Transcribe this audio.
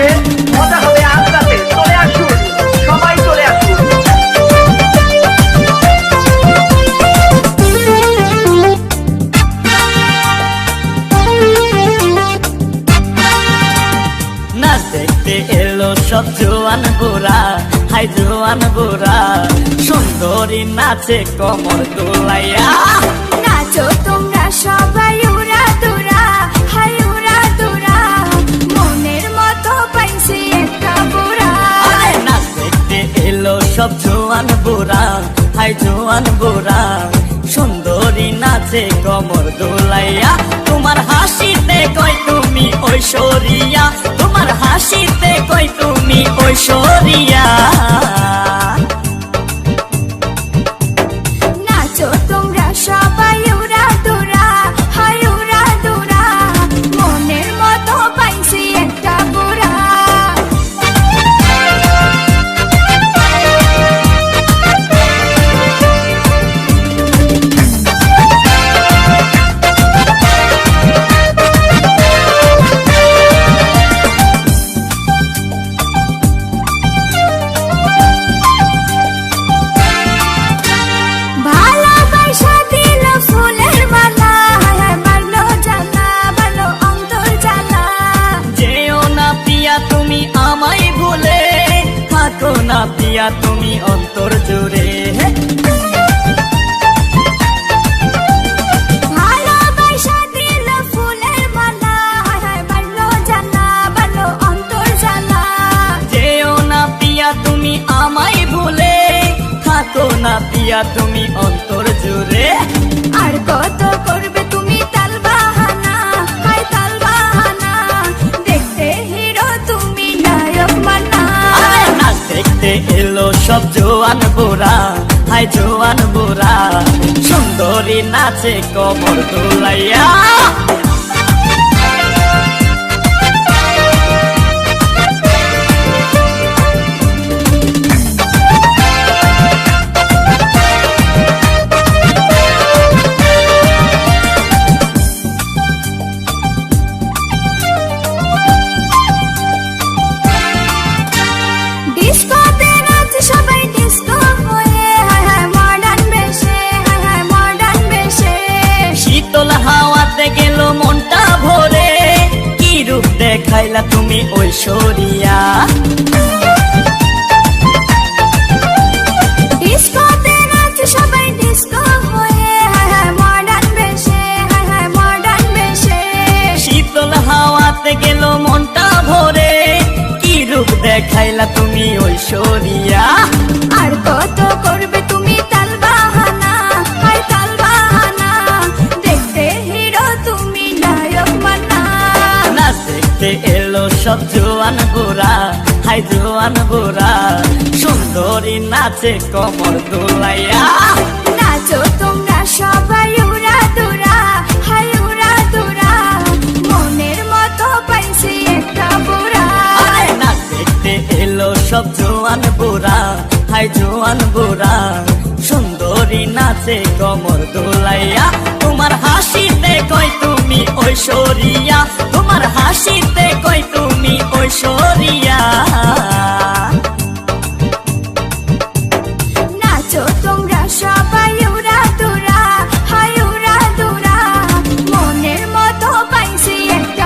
চলছে, মজা হবে আজ রাতে। চলে আসুন, সবাই চলে আসুন। নাচ দেখতে এলো সব জোয়ান বুড়া, হাই জোয়ান বুড়া, সুন্দরী নাচে কমর দোলাইয়া। নাচো তোমরা সবাই উড়া দুরা, হাই উড়া দুরা, মনের মতো পাইছি একটা বুড়া। নাচ দেখতে এলো সব জোয়ান বুড়া, হাই জোয়ান বুড়া, সুন্দরী নাচে কমর দোলাইয়া। তোমার হাসিতে কই তুমি ঐশ্বরিয়া, তোমার হাসিতে কই তুমি ঐশ্বরিয়া। নাচো তোমরা সবাই উড়া দুরা, হাই উড়া দুরা, মনের মতো পাইছি একটা বুড়া। ভালোবাসা দিল ফুলের মালা, হায় মারলো জ্বালা, ভালো অন্তর জ্বালা। যেও না পিয়া তুমি আমায় ভুলে, থাকো না পিয়া তুমি অন্তর জুড়ে। ভালোবাসা দিল ফুলের মালা, হায় মারলো জ্বালা, ভালো অন্তর জ্বালা। যেও না পিয়া তুমি আমায় ভুলে, থাকো না পিয়া তুমি অন্তর জুড়ে। আর কত করবে তুমি তাল বাহানা, হায় তাল বাহানা, দেখতে হিরো তুমি নায়ক মানা। নাচ দেখতে এলো সব জোয়ান বুড়া, হাই জোয়ান বুড়া, সুন্দরী নাচে কমর দোলাইয়া। ডিস্কোতে নাচ সবাই ডিস্কো হয়ে, হায় হায় মডার্ন বেশে, হায় হায় মডার্ন বেশে। শীতল হাওয়াতে গেল মনটা ভরে, কি রূপ দেখাইলা তুমি ঐশ্বরিয়া। ডিস্কোতে নাচ সবাই ডিস্কো হয়ে, হায় হায় মডার্ন বেশে, হায় হায় মডার্ন বেশে। শীতল হাওয়াতে গেল মনটা ভরে, কি রূপ দেখাইলা তুমি ঐশ্বরিয়া। আর কত করবে তুমি তাল বাহানা, হায় তাল বাহানা, দেখতে হিরো তুমি নায়ক মানা। নাচ দেখতে এলো সব জোয়ান বুড়া, হাই জোয়ান বুড়া, সুন্দরী নাচে কমর দোলাইয়া। নাচো তোমরা সবাই উড়া দুরা, হাই উড়া দুরা, মনের মতো পাইছি একটা বুড়া। নাচ দেখতে এলো সব জোয়ান বুড়া, হাই জোয়ান বুড়া, সুন্দরী নাচে কমর দোলাইয়া। তোমার হাসিতে কই তুমি ঐশ্বরিয়া, তোমার